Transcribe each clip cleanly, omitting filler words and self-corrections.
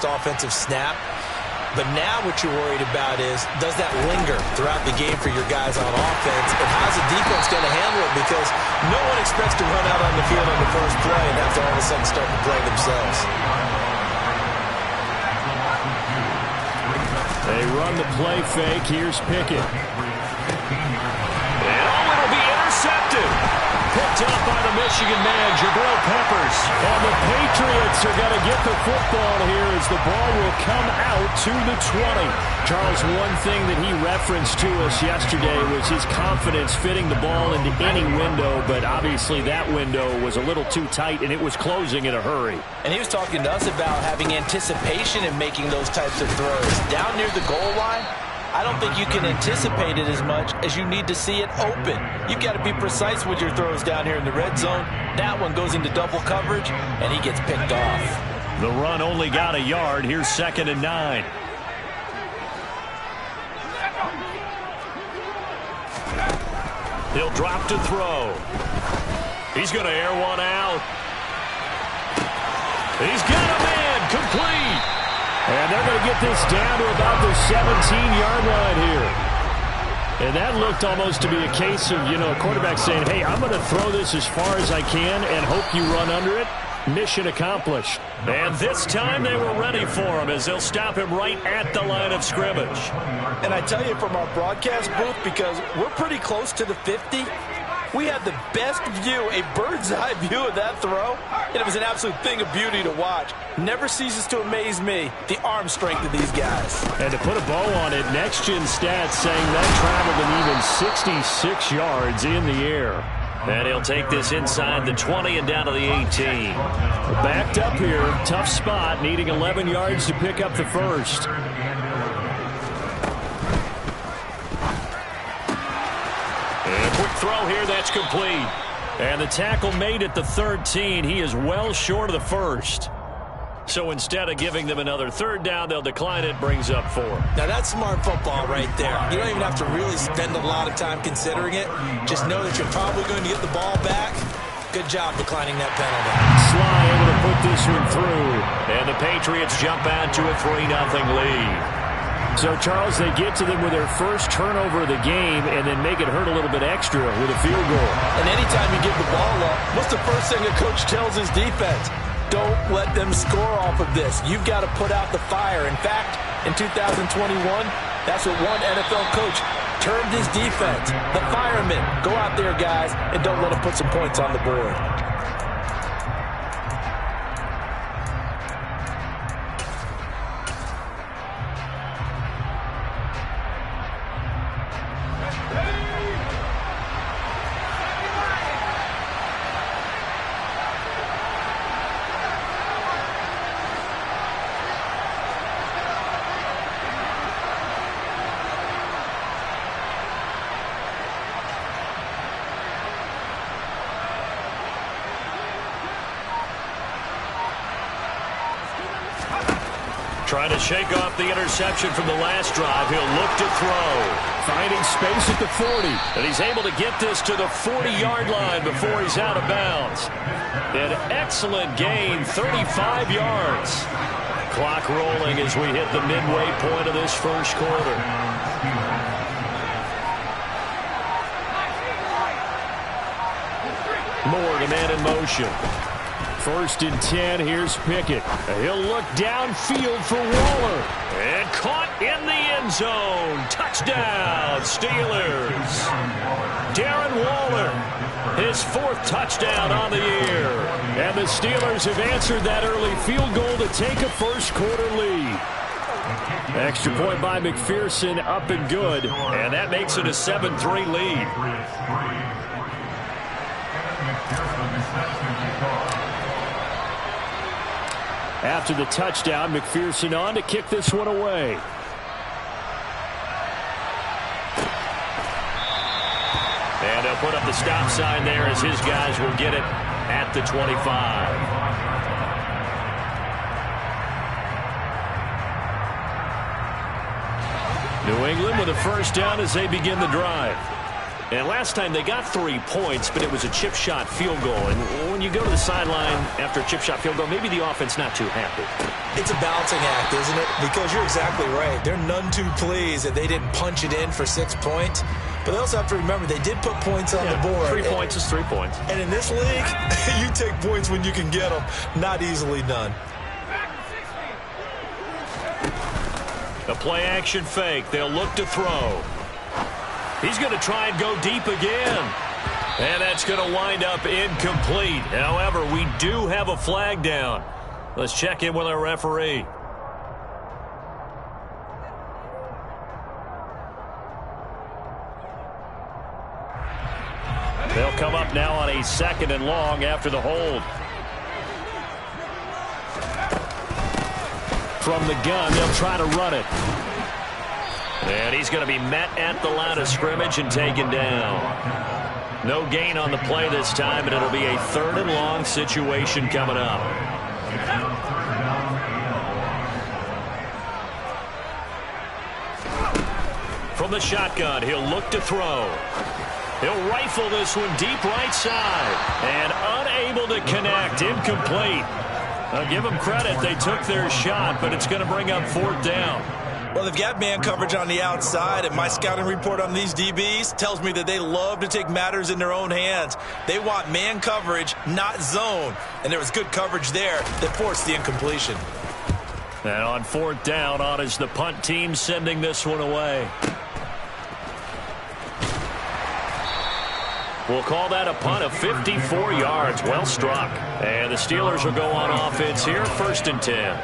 first offensive snap. But now what you're worried about is, does that linger throughout the game for your guys on offense? And how's the defense going to handle it? Because no one expects to run out on the field on the first play and have to all of a sudden start to play themselves. They run the play fake. Here's Pickett. And it'll be intercepted. Picked up by the Michigan man, Jabril Peppers. And the Patriots are going to get the football here as the ball will come out to the 20. Charles, one thing that he referenced to us yesterday was his confidence fitting the ball into any window, but obviously that window was a little too tight, and it was closing in a hurry. And he was talking to us about having anticipation in making those types of throws. Down near the goal line, I don't think you can anticipate it as much as you need to see it open. You've got to be precise with your throws down here in the red zone. That one goes into double coverage, and he gets picked off. The run only got a yard. Here's 2nd and 9. He'll drop to throw. He's going to air one out. He's got a man complete. And they're going to get this down to about the 17-yard line here. And that looked almost to be a case of, a quarterback saying, hey, I'm going to throw this as far as I can and hope you run under it. Mission accomplished. And this time they were ready for him as they'll stop him right at the line of scrimmage. And I tell you, from our broadcast booth, because we're pretty close to the 50, we had the best view, a bird's-eye view of that throw, and it was an absolute thing of beauty to watch. Never ceases to amaze me, the arm strength of these guys. And to put a bow on it, Next Gen Stats saying that traveled an even 66 yards in the air. And he'll take this inside the 20 and down to the 18. Backed up here, tough spot, needing 11 yards to pick up the first. Quick throw here, that's complete. And the tackle made at the 13. He is well short of the first. So instead of giving them another third down, they'll decline it, brings up 4. Now that's smart football right there. You don't even have to really spend a lot of time considering it. Just know that you're probably going to get the ball back. Good job declining that penalty. Sly able to put this one through. And the Patriots jump out to a 3-0 lead. So, Charles, they get to them with their first turnover of the game and then make it hurt a little bit extra with a field goal. And anytime you give the ball up, what's the first thing a coach tells his defense? Don't let them score off of this. You've got to put out the fire. In fact, in 2021, that's what one NFL coach termed his defense. The firemen. Go out there, guys, and don't let them put some points on the board. Trying to shake off the interception from the last drive. He'll look to throw. Finding space at the 40. And he's able to get this to the 40-yard line before he's out of bounds. An excellent gain, 35 yards. Clock rolling as we hit the midway point of this first quarter. Moore, the man in motion. 1st and 10, here's Pickett. He'll look downfield for Waller. And caught in the end zone. Touchdown, Steelers. Darren Waller, his 4th touchdown on the year. And the Steelers have answered that early field goal to take a first quarter lead. Extra point by McPherson, up and good. And that makes it a 7-3 lead. After the touchdown, McPherson on to kick this one away. And they'll put up the stop sign there as his guys will get it at the 25. New England with a first down as they begin the drive. And last time they got 3 points, but it was a chip shot field goal. And when you go to the sideline after a chip shot field goal, maybe the offense not too happy. It's a balancing act, isn't it? Because you're exactly right. They're none too pleased that they didn't punch it in for 6 points. But they also have to remember they did put points on the board. 3 points is 3 points. And in this league, you take points when you can get them, not easily done. A play-action fake. They'll look to throw. He's going to try and go deep again. And that's going to wind up incomplete. However, we do have a flag down. Let's check in with our referee. They'll come up now on a 2nd and long after the hold. From the gun, they'll try to run it. And he's going to be met at the line of scrimmage and taken down. No gain on the play this time, and it'll be a 3rd and long situation coming up. From the shotgun, he'll look to throw. He'll rifle this one deep right side. And unable to connect. Incomplete. I'll give them credit. They took their shot, but it's going to bring up 4th down. Well, they've got man coverage on the outside, and my scouting report on these DBs tells me that they love to take matters in their own hands. They want man coverage, not zone. And there was good coverage there that forced the incompletion. And on 4th down, on is the punt team sending this one away. We'll call that a punt of 54 yards. Well struck. And the Steelers will go on offense here, 1st and 10.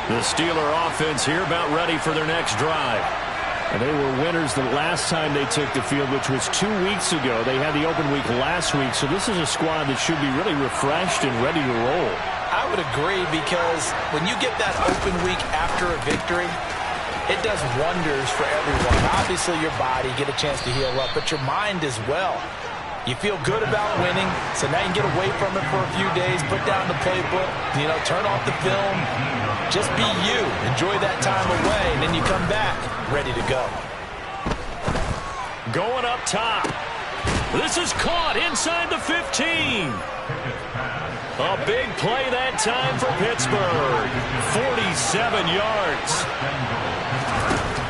The Steeler offense here about ready for their next drive. And they were winners the last time they took the field, which was 2 weeks ago. They had the open week last week, so this is a squad that should be really refreshed and ready to roll. I would agree, because when you get that open week after a victory, it does wonders for everyone. Obviously, your body, get a chance to heal up, but your mind as well. You feel good about winning, so now you can get away from it for a few days, put down the playbook, turn off the film, just be you. Enjoy that time away, and then you come back ready to go. Going up top. This is caught inside the 15. A big play that time for Pittsburgh. 47 yards.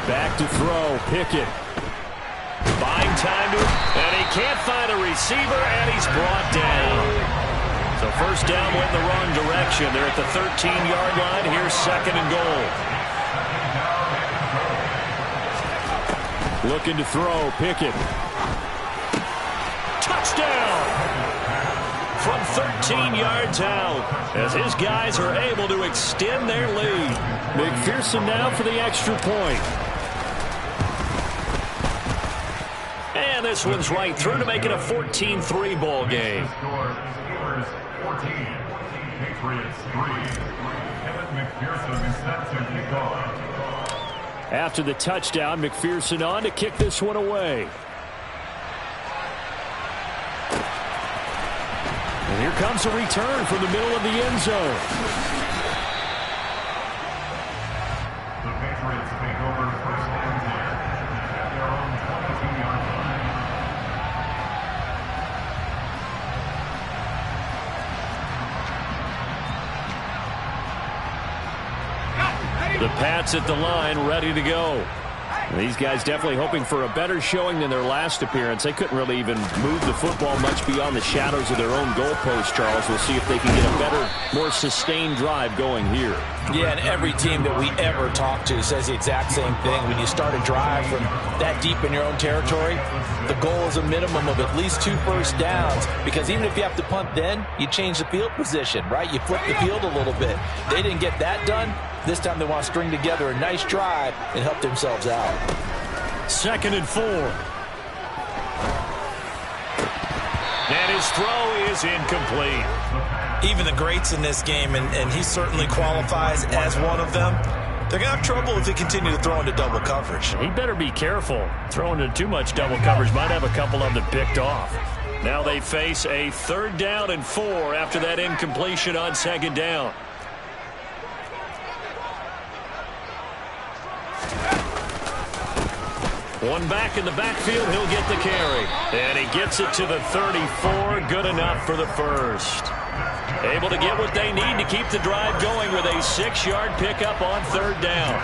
Back to throw. Pickett. Buying time to, and he can't find a receiver, and he's brought down. So 1st down went in the wrong direction. They're at the 13-yard line. Here's 2nd and goal. Looking to throw. Pickett. Touchdown! From 13 yards out, as his guys are able to extend their lead. McPherson now for the extra point. And this one's right through to make it a 14-3 ball game. After the touchdown, McPherson on to kick this one away. And here comes a return from the middle of the end zone. The Patriots take over 1st and 10 at their own 22-yard line. The Pats at the line, ready to go. These guys definitely hoping for a better showing than their last appearance. They couldn't really even move the football much beyond the shadows of their own goalpost, Charles. We'll see if they can get a better, more sustained drive going here. Yeah, and every team that we ever talk to says the exact same thing. When you start a drive from that deep in your own territory, the goal is a minimum of at least 2 first downs, because even if you have to punt then, you change the field position, right? You flip the field a little bit. They didn't get that done. This time they want to string together a nice drive and help themselves out. 2nd and 4. And his throw is incomplete. Even the greats in this game, and he certainly qualifies as one of them, they're going to have trouble if they continue to throw into double coverage. He better be careful. Throwing into too much double coverage might have a couple of them picked off. Now they face a 3rd down and 4 after that incompletion on 2nd down. One back in the backfield, he'll get the carry. And he gets it to the 34, good enough for the first. Able to get what they need to keep the drive going with a 6-yard pickup on third down.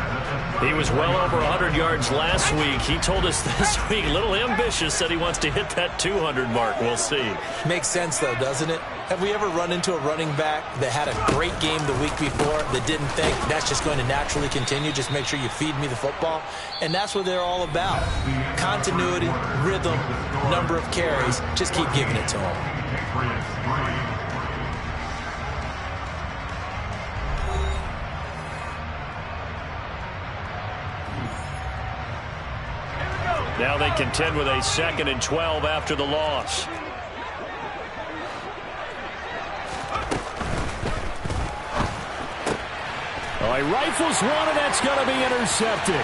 He was well over 100 yards last week. He told us this week, a little ambitious, said he wants to hit that 200 mark. We'll see. Makes sense, though, doesn't it? Have we ever run into a running back that had a great game the week before that didn't think that's just going to naturally continue? Just make sure you feed me the football. And that's what they're all about. Continuity, rhythm, number of carries. Just keep giving it to them. Now they contend with a 2nd and 12 after the loss. Oh, he rifles one, and that's going to be intercepted.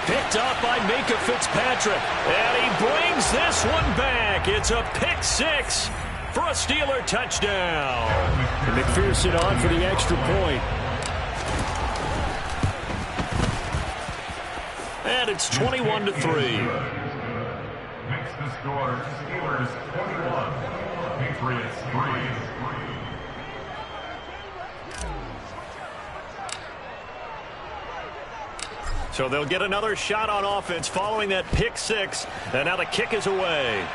Picked up by Minkah Fitzpatrick. And he brings this one back. It's a pick 6 for a Steeler touchdown. And McPherson on for the extra point. And it's 21-3. Makes the score Steelers 21, Patriots 3. So they'll get another shot on offense following that pick 6. And now the kick is away.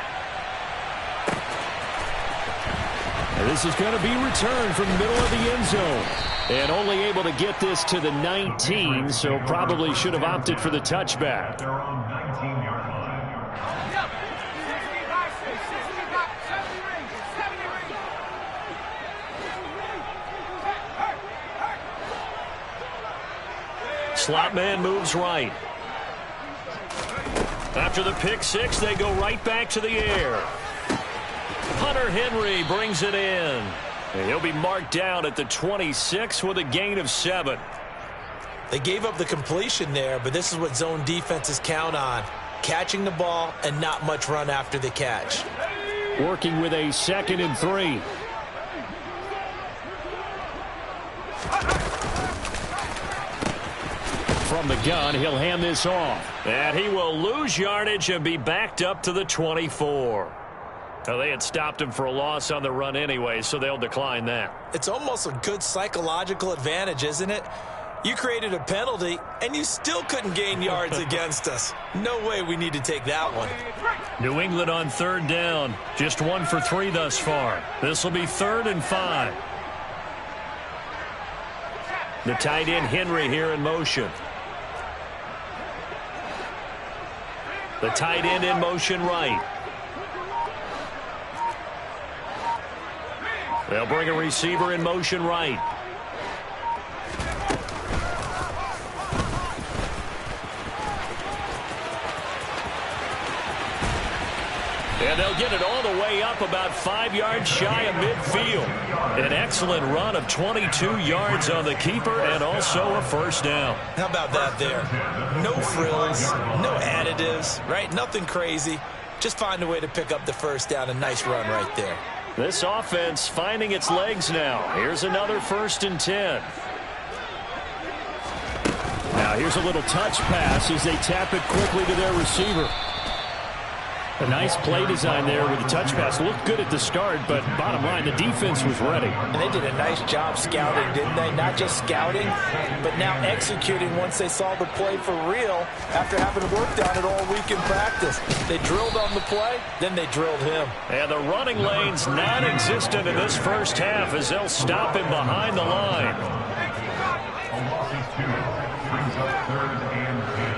And this is going to be returned from the middle of the end zone. And only able to get this to the 19, so probably should have opted for the touchback. Their own 19-yard line. Slot man moves right. After the pick 6, they go right back to the air. Hunter Henry brings it in. And he'll be marked down at the 26 with a gain of 7. They gave up the completion there, but this is what zone defenses count on. Catching the ball and not much run after the catch. Working with a 2nd and 3. From the gun, he'll hand this off. And he will lose yardage and be backed up to the 24. Now, they had stopped him for a loss on the run anyway, so they'll decline that. It's almost a good psychological advantage, isn't it? You created a penalty, and you still couldn't gain yards against us. No way we need to take that one. New England on third down. Just 1 for 3 thus far. This will be 3rd and 5. The tight end Henry here in motion. The tight end in motion right. They'll bring a receiver in motion right. And they'll get it all the way up about 5 yards shy of midfield. An excellent run of 22 yards on the keeper and also a first down. How about that there? No frills, no additives, right? Nothing crazy. Just find a way to pick up the first down. A nice run right there. This offense finding its legs now. Here's another 1st and 10. Now here's a little touch pass as they tap it quickly to their receiver. A nice play design there with the touch pass. Looked good at the start, but bottom line, the defense was ready. And they did a nice job scouting, didn't they? Not just scouting, but now executing once they saw the play for real after having worked on it all week in practice. They drilled on the play, then they drilled him. And the running lane's non-existent in this first half as they'll stop him behind the line. A loss of 2 brings up 3rd and 10.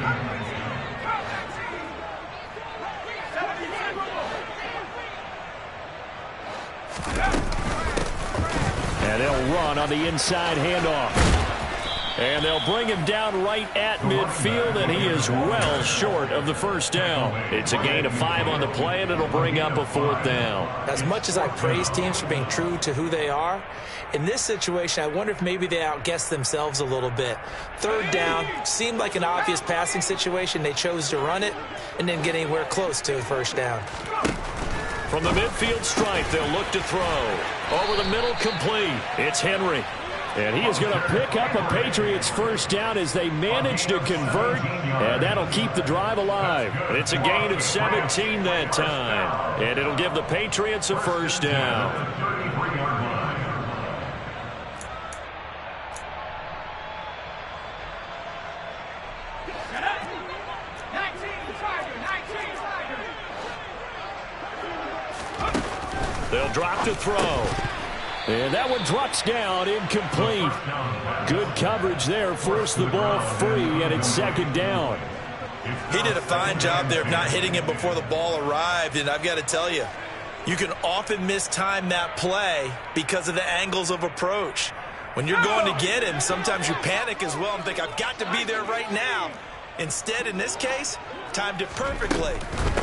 And they'll run on the inside handoff. And they'll bring him down right at midfield, and he is well short of the first down. It's a gain of 5 on the play, and it'll bring up a 4th down. As much as I praise teams for being true to who they are, in this situation, I wonder if maybe they outguessed themselves a little bit. 3rd down seemed like an obvious passing situation. They chose to run it and didn't get anywhere close to a first down. From the midfield stripe, they'll look to throw. Over the middle, complete. It's Henry. And he is going to pick up a Patriots first down as they manage to convert, and that'll keep the drive alive. It's a gain of 17 that time, and it'll give the Patriots a first down. They'll drop to throw. And that one drops down, incomplete. Good coverage there, forced the ball free, and it's second down. He did a fine job there of not hitting him before the ball arrived, and I've got to tell you, you can often mistime that play because of the angles of approach. When you're going to get him, sometimes you panic as well and think, I've got to be there right now. Instead, in this case, timed it perfectly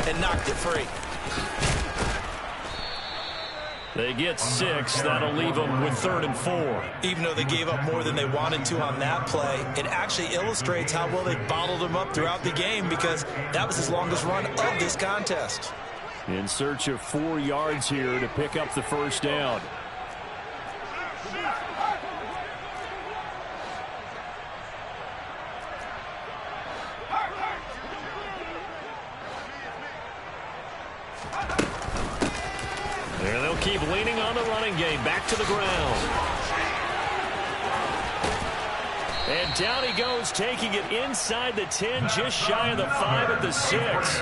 and knocked it free. They get 6. That'll leave them with 3rd and 4. Even though they gave up more than they wanted to on that play, it actually illustrates how well they bottled him up throughout the game because that was his longest run of this contest. In search of 4 yards here to pick up the first down. And they'll keep leaning on the running game. Back to the ground. And down he goes, taking it inside the 10, just shy of the 5 at the 6.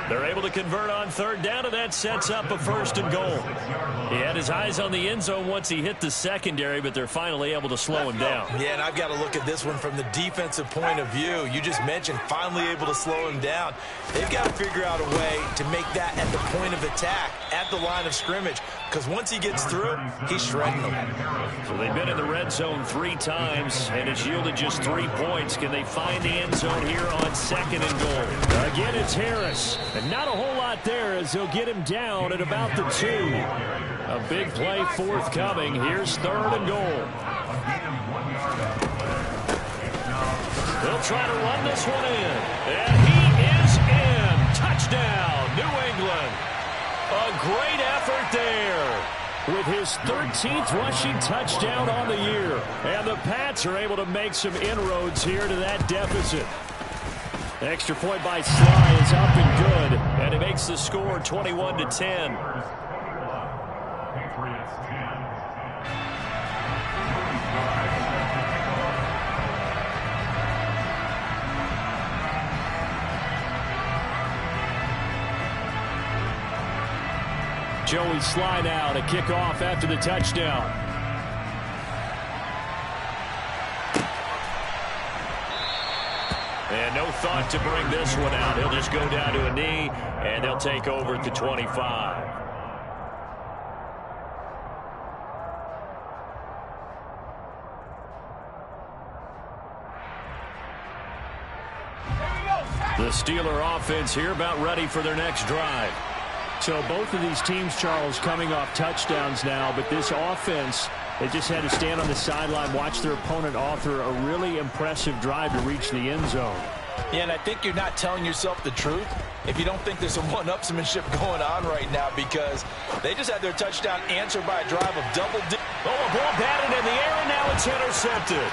They're able to convert on 3rd down, and that sets up a 1st and goal. He had his eyes on the end zone once he hit the secondary, but they're finally able to slow him down. Yeah, and I've got to look at this one from the defensive point of view. You just mentioned finally able to slow him down. They've got to figure out a way to make that at the point of attack, at the line of scrimmage, because once he gets through, he's shredding them. So they've been in the red zone 3 times, and it's yielded just 3 points. Can they find the end zone here on 2nd and goal? Again, it's Harris. And not a whole lot there as they'll get him down at about the 2. A big play forthcoming. Here's 3rd and goal. They'll try to run this one in. And he is in. Touchdown, New England. A great effort there. With his 13th rushing touchdown on the year. And the Pats are able to make some inroads here to that deficit. Extra point by Sly is up and good. And it makes the score 21-10. Patriots 10. Joey Sly now to kick off after the touchdown. And no thought to bring this one out. He'll just go down to a knee, and they'll take over at the 25. The Steeler offense here about ready for their next drive. So both of these teams, Charles, coming off touchdowns now, but this offense, they just had to stand on the sideline, watch their opponent author a really impressive drive to reach the end zone. Yeah, and I think you're not telling yourself the truth if you don't think there's some one-upsmanship going on right now, because they just had their touchdown answered by a drive of double digits. Oh, a ball batted in the air, and now it's intercepted.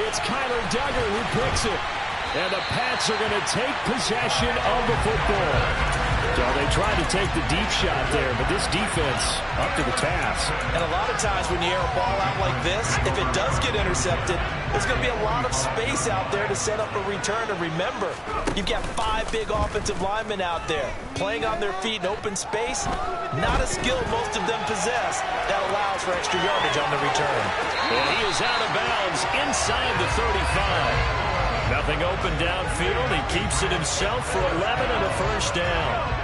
It's Kyler Duggar who picks it. And the Pats are going to take possession of the football. So they tried to take the deep shot there, but this defense up to the task. And a lot of times when you air a ball out like this, if it does get intercepted, there's going to be a lot of space out there to set up a return. And remember, you've got 5 big offensive linemen out there playing on their feet in open space. Not a skill most of them possess that allows for extra yardage on the return. And he is out of bounds inside the 35. Nothing open downfield. He keeps it himself for 11 and a first down.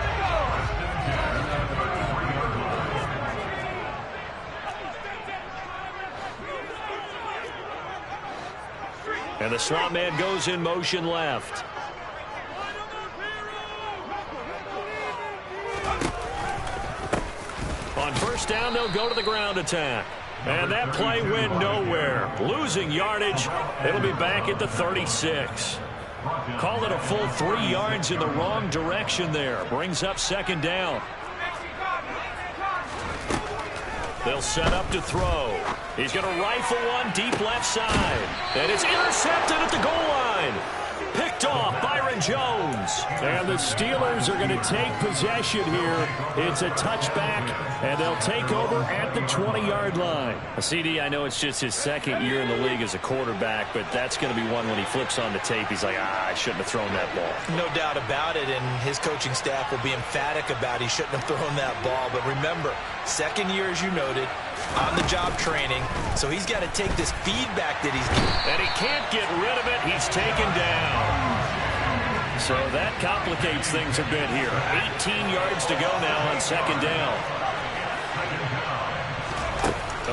And the slot man goes in motion left. On first down, they'll go to the ground attack. And that play went nowhere. Losing yardage. It'll be back at the 36. Call it a full 3 yards in the wrong direction there. Brings up second down. They'll set up to throw. He's going to rifle one deep left side. And it's intercepted at the goal line. Picked off Byron Jones. And the Steelers are going to take possession here. It's a touchback, and they'll take over at the 20-yard line. CD, I know it's just his second year in the league as a quarterback, but that's going to be one when he flips on the tape. He's like, I shouldn't have thrown that ball. No doubt about it, and his coaching staff will be emphatic about he shouldn't have thrown that ball. But remember, second year, as you noted, on-the-job training, so he's got to take this feedback that he's getting. And he can't get rid of it. He's taken down. So that complicates things a bit here. 18 yards to go now on second down.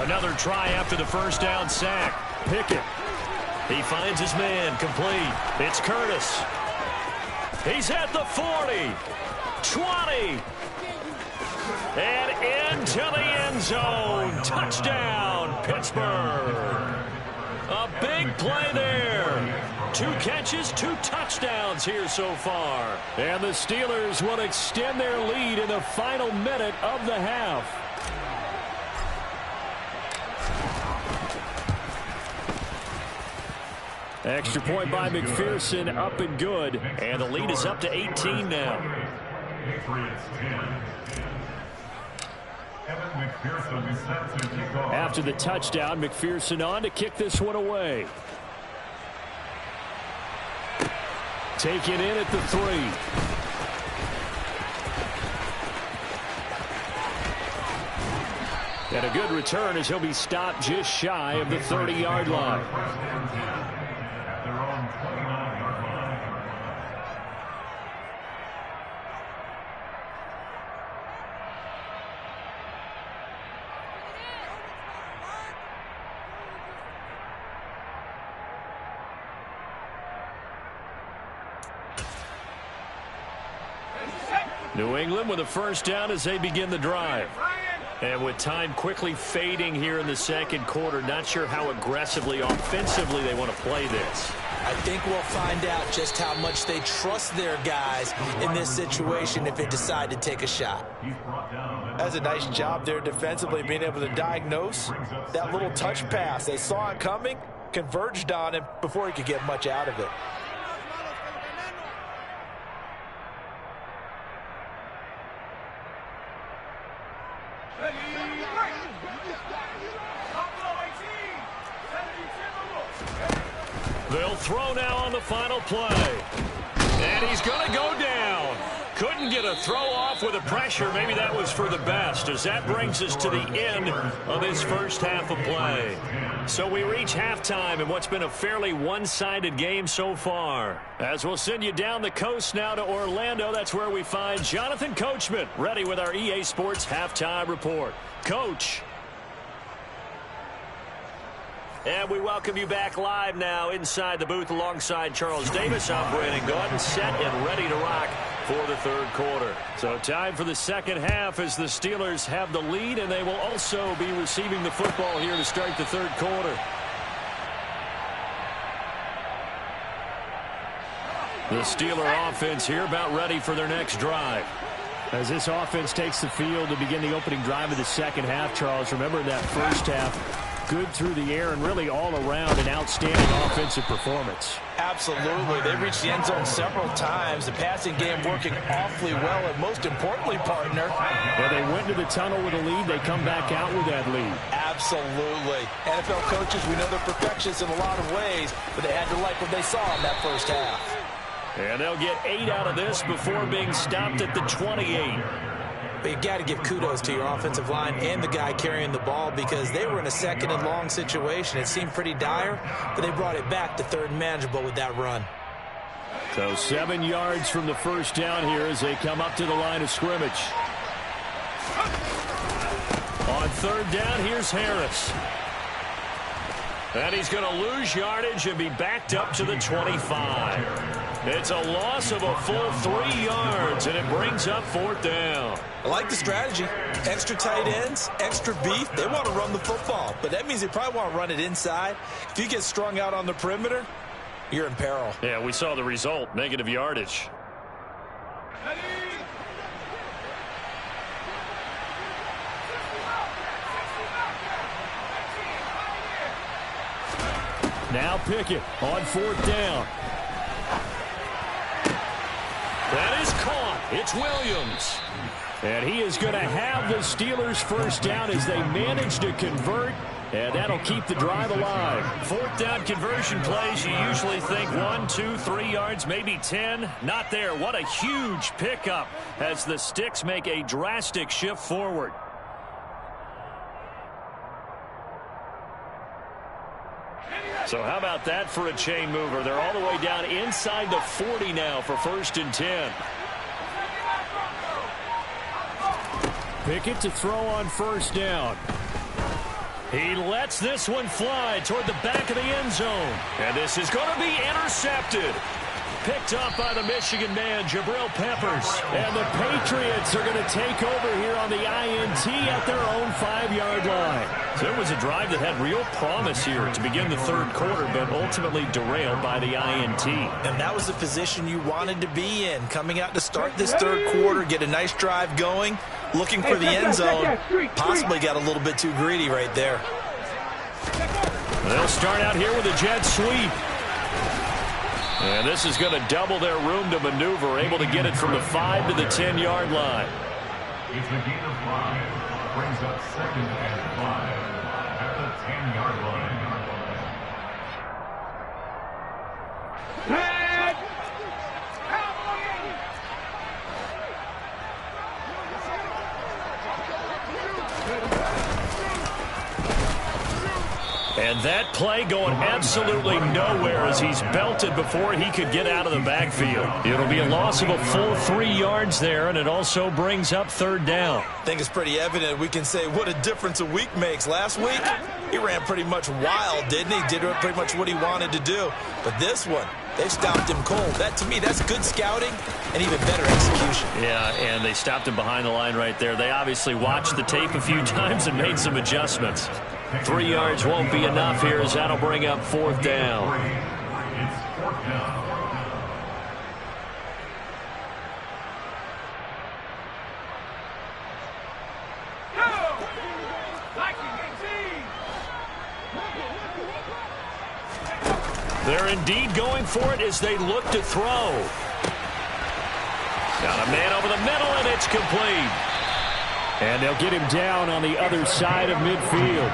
Another try after the first down sack. Pickett. He finds his man complete. It's Curtis. He's at the 40. 20. And into the end zone. Touchdown, Pittsburgh. A big play there. 2 catches, 2 touchdowns here so far. And the Steelers will extend their lead in the final minute of the half. Extra point by McPherson, up and good. And the lead is up to 18 now. Patriots 10. Evan McPherson is set to kick off. After the touchdown, McPherson on to kick this one away. Taken in at the 3. And a good return as he'll be stopped just shy of the 30-yard line. First and 10 at their own 29-yard line. New England with a first down as they begin the drive. And with time quickly fading here in the second quarter, not sure how aggressively, offensively they want to play this. I think we'll find out just how much they trust their guys in this situation if they decide to take a shot. That's a nice job there defensively, being able to diagnose that little touch pass. They saw it coming, converged on him before he could get much out of it. They'll throw now on the final play. And he's going to go down. Couldn't get a throw off with the pressure. Maybe that was for the best, as that brings us to the end of this first half of play. So we reach halftime in what's been a fairly one-sided game so far. As we'll send you down the coast now to Orlando, that's where we find Jonathan Coachman ready with our EA Sports Halftime Report. Coach. And we welcome you back live now inside the booth alongside Charles Davis. I'm Brandon Gaudin, set and ready to rock for the third quarter. So time for the second half as the Steelers have the lead, and they will also be receiving the football here to start the third quarter. The Steeler offense here about ready for their next drive. As this offense takes the field to begin the opening drive of the second half, Charles, remember that first half, good through the air and really all around an outstanding offensive performance. Absolutely. They reached the end zone several times. The passing game working awfully well, and most importantly, partner, well, they went to the tunnel with a lead. They come back out with that lead. Absolutely. NFL coaches, we know they're perfectionists in a lot of ways, but they had to like what they saw in that first half. And they'll get 8 out of this before being stopped at the 28. But you got to give kudos to your offensive line and the guy carrying the ball, because they were in a second and long situation. It seemed pretty dire, but they brought it back to third and manageable with that run. So 7 yards from the first down here as they come up to the line of scrimmage. On third down, here's Harris. And he's going to lose yardage and be backed up to the 25. It's a loss of a full 3 yards, and it brings up fourth down. I like the strategy. Extra tight ends, extra beef. They want to run the football, but that means they probably want to run it inside. If you get strung out on the perimeter, you're in peril. Yeah, we saw the result, negative yardage. Now Pickett on 4th down. That is caught. It's Williams. And he is going to have the Steelers first down as they manage to convert. And that'll keep the drive alive. 4th down conversion plays, you usually think 1, 2, 3 yards, maybe 10. Not there. What a huge pickup as the Sticks make a drastic shift forward. So how about that for a chain mover? They're all the way down inside the 40 now for 1st and 10. Pickett to throw on 1st down. He lets this one fly toward the back of the end zone. And this is going to be intercepted. Picked up by the Michigan man, Jabril Peppers. And the Patriots are going to take over here on the INT at their own 5-yard line. So it was a drive that had real promise here to begin the 3rd quarter, but ultimately derailed by the INT. And that was the position you wanted to be in. Coming out to start this 3rd quarter, get a nice drive going, looking for the end zone. Possibly got a little bit too greedy right there. They'll start out here with a jet sweep. And this is going to double their room to maneuver, able to get it from the 5 to the 10-yard line. It's a gain of 5. Brings up 2nd and 5 at the 10-yard line. And that play going absolutely nowhere as he's belted before he could get out of the backfield. It'll be a loss of a full 3 yards there, and it also brings up 3rd down. I think it's pretty evident. We can say what a difference a week makes. Last week, he ran pretty much wild, didn't he? Did pretty much what he wanted to do. But this one, they stopped him cold. That, to me, that's good scouting and even better execution. Yeah, and they stopped him behind the line right there. They obviously watched the tape a few times and made some adjustments. 3 yards won't be enough here as that'll bring up 4th down. It's 4th down. They're indeed going for it as they look to throw. Got a man over the middle, and it's complete. And they'll get him down on the other side of midfield.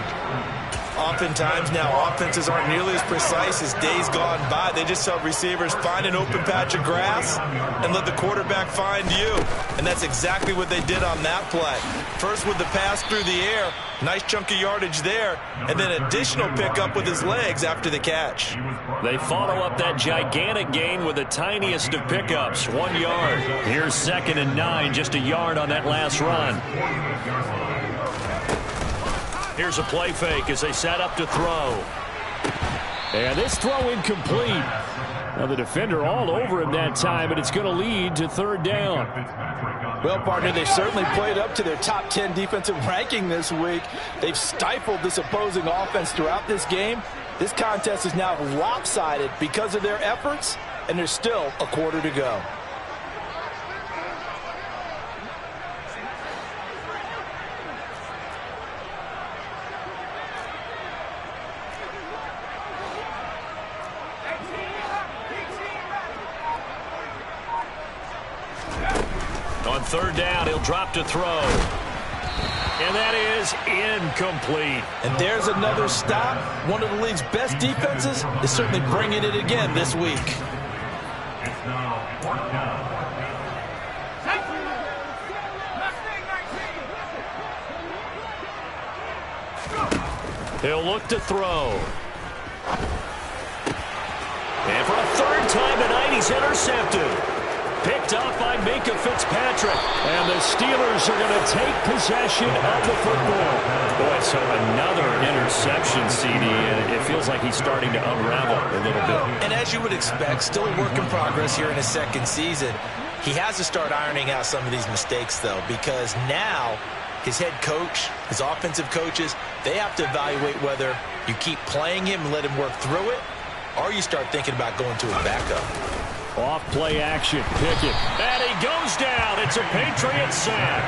Oftentimes now, offenses aren't nearly as precise as days gone by. They just help receivers find an open patch of grass and let the quarterback find you. And that's exactly what they did on that play. First with the pass through the air, nice chunk of yardage there, and then additional pickup with his legs after the catch. They follow up that gigantic gain with the tiniest of pickups, 1 yard. Here's 2nd and 9, just a yard on that last run. Here's a play fake as they set up to throw. And this throw incomplete. Now the defender all over him that time, and it's going to lead to 3rd down. Well, partner, they certainly played up to their top 10 defensive ranking this week. They've stifled this opposing offense throughout this game. This contest is now lopsided because of their efforts, and there's still a quarter to go. On 3rd down, he'll drop to throw. And that is incomplete. And there's another stop. One of the league's best defenses is certainly bringing it again this week. It's now 4th down. He'll look to throw. And for a 3rd time tonight, he's intercepted. Picked up by Minkah Fitzpatrick. And the Steelers are going to take possession of the football. Boy, so another interception, CD, and it feels like he's starting to unravel a little bit. And as you would expect, still a work in progress here in his 2nd season. He has to start ironing out some of these mistakes, though, because now his head coach, his offensive coaches, they have to evaluate whether you keep playing him and let him work through it, or you start thinking about going to his backup. Off play action, Pickett. And he goes down. It's a Patriot sack.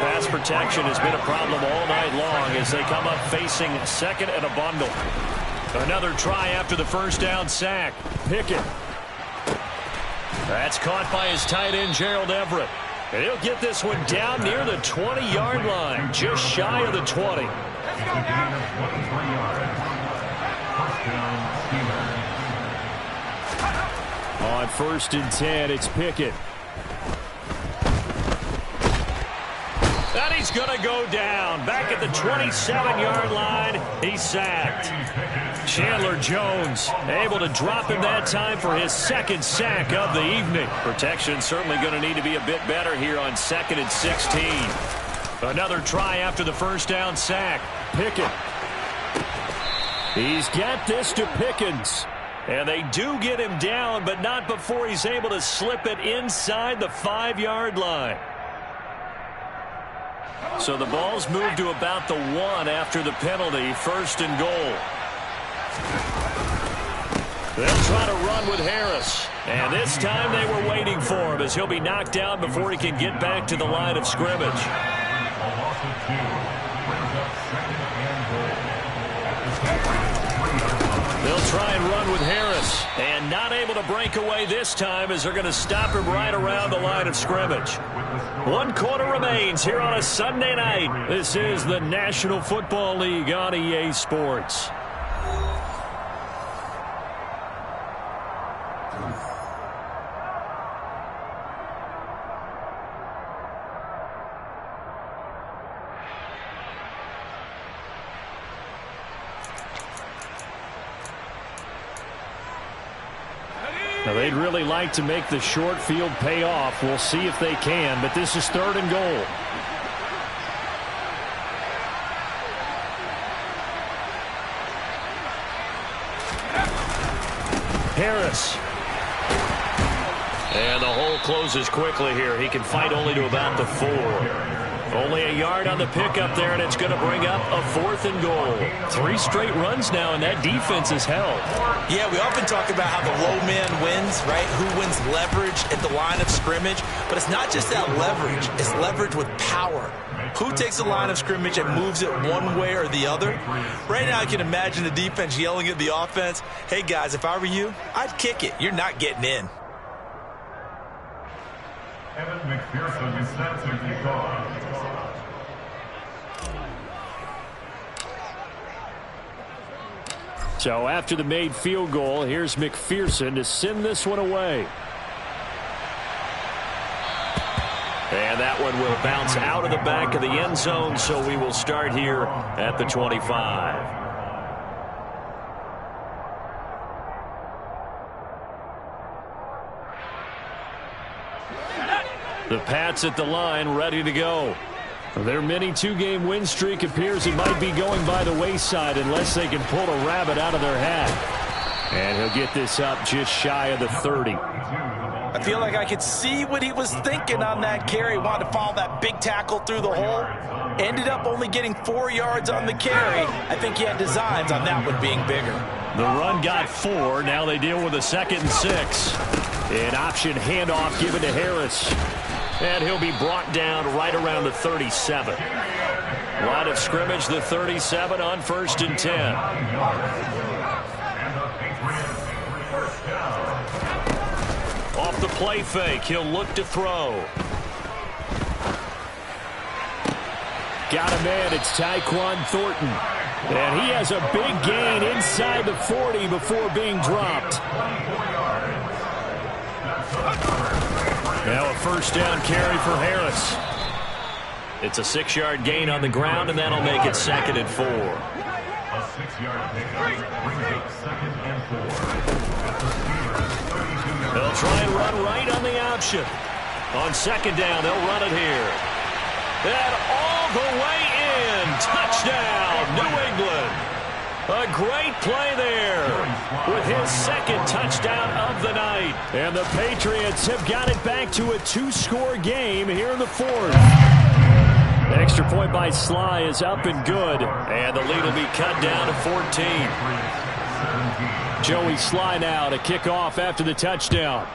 Pass protection has been a problem all night long as they come up facing 2nd and a bundle. Another try after the first down sack. Pickett. That's caught by his tight end, Gerald Everett. And he'll get this one down near the 20-yard line, just shy of the 20. On 1st and 10, it's Pickett. And he's going to go down. Back at the 27-yard line, he's sacked. Chandler Jones able to drop him that time for his 2nd sack of the evening. Protection certainly going to need to be a bit better here on 2nd and 16. Another try after the first down sack. Pickett. He's got this to Pickens. And they do get him down, but not before he's able to slip it inside the 5-yard line. So the ball's moved to about the 1 after the penalty, 1st and goal. They'll try to run with Harris. And this time they were waiting for him as he'll be knocked down before he can get back to the line of scrimmage. A loss of 2 brings up 2nd and goal. They'll try and run with Harris. And not able to break away this time as they're going to stop him right around the line of scrimmage. 1 quarter remains here on a Sunday night. This is the National Football League on EA Sports. Now, they'd really like to make the short field pay off. We'll see if they can, but this is 3rd and goal. Harris. And the hole closes quickly here. He can fight only to about the 4. Only a yard on the pickup there, and it's going to bring up a 4th and goal. 3 straight runs now, and that defense is held. Yeah, we often talk about how the low man wins, right? Who wins leverage at the line of scrimmage. But it's not just that leverage. It's leverage with power. Who takes the line of scrimmage and moves it one way or the other? Right now, I can imagine the defense yelling at the offense, hey, guys, if I were you, I'd kick it. You're not getting in. Evan McPherson is set to kick off. So after the made field goal, here's McPherson to send this one away. And that one will bounce out of the back of the end zone, so we will start here at the 25. The Pats at the line, ready to go. Their mini 2-game win streak appears it might be going by the wayside unless they can pull a rabbit out of their hat. And he'll get this up just shy of the 30. I feel like I could see what he was thinking on that carry. Wanted to follow that big tackle through the hole. Ended up only getting 4 yards on the carry. I think he had designs on that one being bigger. The run got 4. Now they deal with a 2nd and 6. An option handoff given to Harris. And he'll be brought down right around the 37. Line of scrimmage, the 37 on 1st and 10. Off the play fake, he'll look to throw. Got a man, it's Tyquan Thornton. And he has a big gain inside the 40 before being dropped. Now a 1st down carry for Harris. It's a 6-yard gain on the ground, and that'll make it 2nd and 4. A 6-yard pickup brings up 2nd and 4. They'll try and run right on the option. On 2nd down, they'll run it here. And all the way in. Touchdown, New England. A great play there with his 2nd touchdown of the night. And the Patriots have got it back to a 2-score game here in the 4th. The extra point by Sly is up and good. And the lead will be cut down to 14. Joey Sly now to kick off after the touchdown.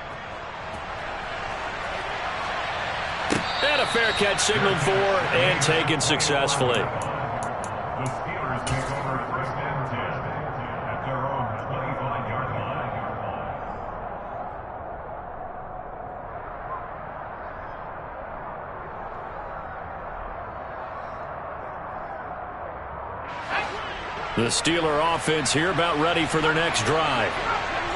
And a fair catch signaled for and taken successfully. The Steelers take over 1st and 10 at their The Steeler offense here about ready for their next drive.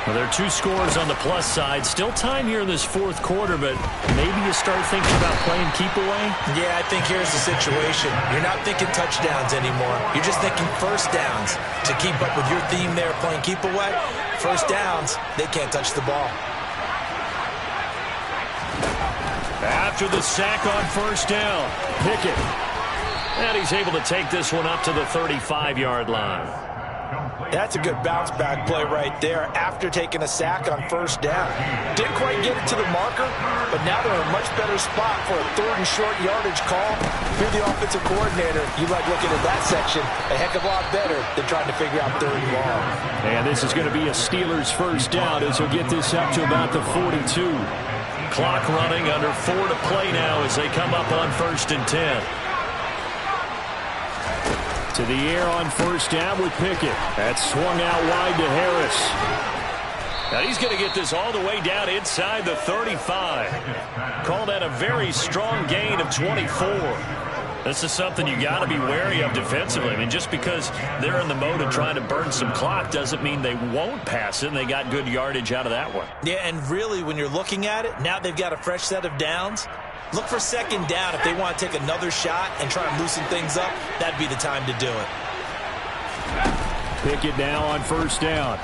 Well, there are 2 scores on the plus side. Still time here in this fourth quarter, but maybe you start thinking about playing keep away? Yeah, I think here's the situation. You're not thinking touchdowns anymore. You're just thinking first downs. To keep up with your theme there, playing keep away, first downs, they can't touch the ball. After the sack on first down, Pickett. And he's able to take this one up to the 35-yard line. That's a good bounce-back play right there after taking a sack on first down. Didn't quite get it to the marker, but now they're in a much better spot for a 3rd and short yardage call. If you're the offensive coordinator, you like looking at that section a heck of a lot better than trying to figure out 3rd and long. And this is going to be a Steelers first down as he'll get this up to about the 42. Clock running, under 4 to play now as they come up on 1st and 10. To the air on first down with Pickett. That's swung out wide to Harris. Now he's going to get this all the way down inside the 35. Call that a very strong gain of 24. This is something you got to be wary of defensively. I mean, just because they're in the mode of trying to burn some clock doesn't mean they won't pass it, and they got good yardage out of that one. Yeah, and really, when you're looking at it, now they've got a fresh set of downs. Look for second down if they want to take another shot and try and loosen things up. That'd be the time to do it. Pickett now on first down.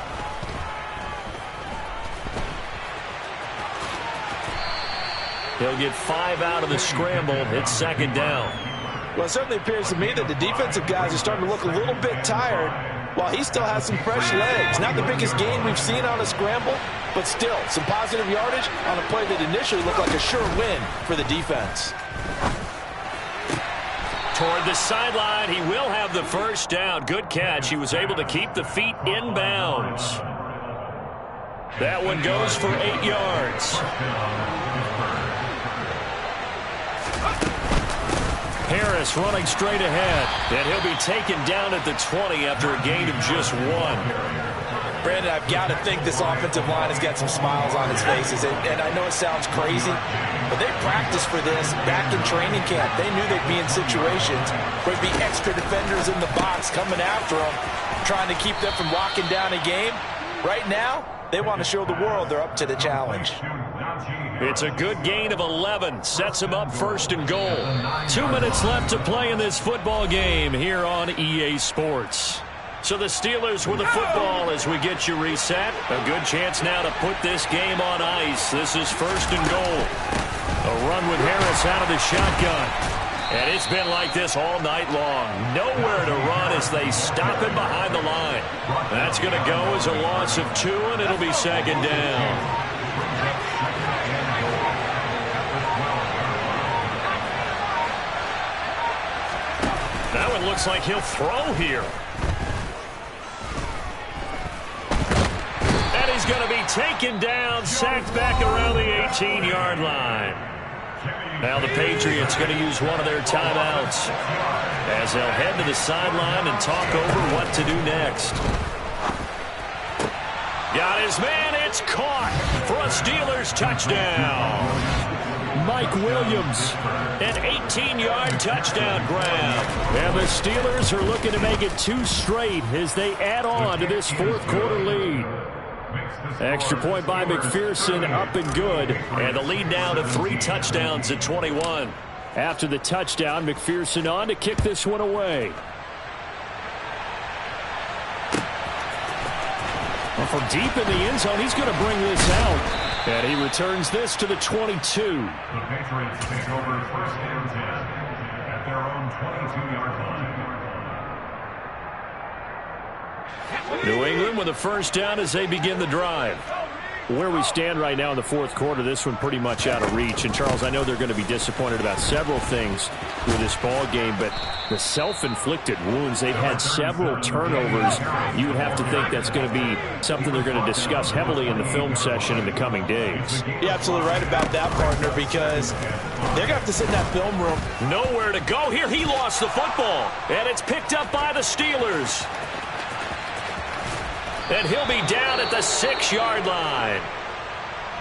He'll get 5 out of the scramble. It's second down. Well, it certainly appears to me that the defensive guys are starting to look a little bit tired while he still has some fresh legs. Not the biggest gain we've seen on a scramble, but still some positive yardage on a play that initially looked like a sure win for the defense. Toward the sideline, he will have the first down. Good catch. He was able to keep the feet in bounds. That one goes for 8 yards. Harris running straight ahead, and he'll be taken down at the 20 after a gain of just 1. Brandon, I've got to think this offensive line has got some smiles on its faces, and I know it sounds crazy, but they practiced for this back in training camp. They knew they'd be in situations where there'd be extra defenders in the box coming after them, trying to keep them from locking down a game. Right now, they want to show the world they're up to the challenge. It's a good gain of 11. Sets him up 1st and goal. 2 minutes left to play in this football game here on EA Sports. So the Steelers with the football as we get you reset. A good chance now to put this game on ice. This is 1st and goal. A run with Harris out of the shotgun. And it's been like this all night long. Nowhere to run as they stop him behind the line. That's going to go as a loss of 2, and it'll be second down. That one looks like he'll throw here. And he's going to be taken down, sacked back around the 18-yard line. Now the Patriots going to use one of their timeouts as they'll head to the sideline and talk over what to do next. Got his man. It's caught for a Steelers touchdown. Mike Williams, an 18-yard touchdown grab. And the Steelers are looking to make it 2 straight as they add on to this fourth quarter lead. Extra point by McPherson, up and good. And the lead now to 3 touchdowns at 21. After the touchdown, McPherson on to kick this one away. Well, from deep in the end zone, he's going to bring this out. And he returns this to the 22. The Patriots take over 1st and 10 at their own 22-yard line. New England with a first down as they begin the drive. Where we stand right now in the fourth quarter, this one pretty much out of reach. And, Charles, I know they're going to be disappointed about several things with this ball game, but the self-inflicted wounds, they've had several turnovers. You would have to think that's going to be something they're going to discuss heavily in the film session in the coming days. You're absolutely right about that, partner, because they're going to have to sit in that film room. Nowhere to go here. He lost the football, and it's picked up by the Steelers. And he'll be down at the 6-yard line.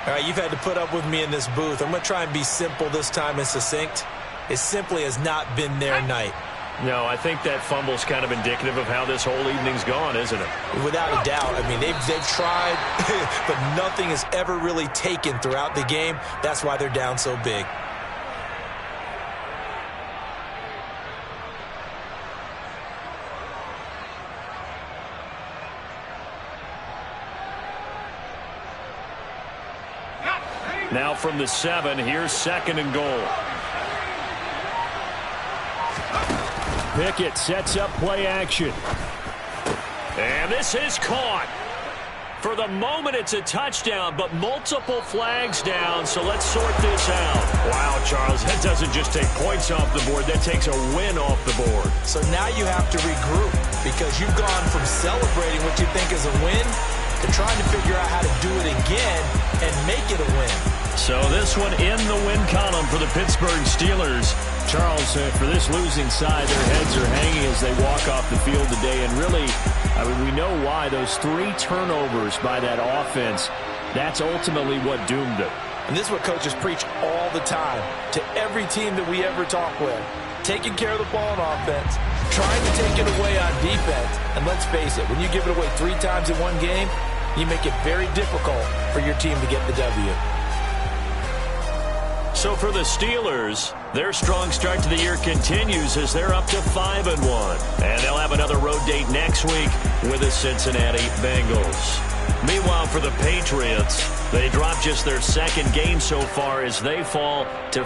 All right, you've had to put up with me in this booth. I'm going to try and be simple this time and succinct. It simply has not been their night. No, I think that fumble's kind of indicative of how this whole evening's gone, isn't it? Without a doubt. I mean, they've tried, but nothing is ever really taken throughout the game. That's why they're down so big. Now from the 7, here's 2nd and goal. Pickett sets up play action. And this is caught. For the moment, it's a touchdown, but multiple flags down, so let's sort this out. Wow, Charles, that doesn't just take points off the board. That takes a win off the board. So now you have to regroup because you've gone from celebrating what you think is a win to trying to figure out how to do it again and make it a win. So this one in the win column for the Pittsburgh Steelers. Charles, for this losing side, their heads are hanging as they walk off the field today. And really, I mean, we know why. Those 3 turnovers by that offense, that's ultimately what doomed them. And this is what coaches preach all the time to every team that we ever talk with. Taking care of the ball on offense, trying to take it away on defense. And let's face it, when you give it away 3 times in one game, you make it very difficult for your team to get the W. So for the Steelers, their strong start to the year continues as they're up to 5-1. And they'll have another road date next week with the Cincinnati Bengals. Meanwhile, for the Patriots, they dropped just their 2nd game so far as they fall to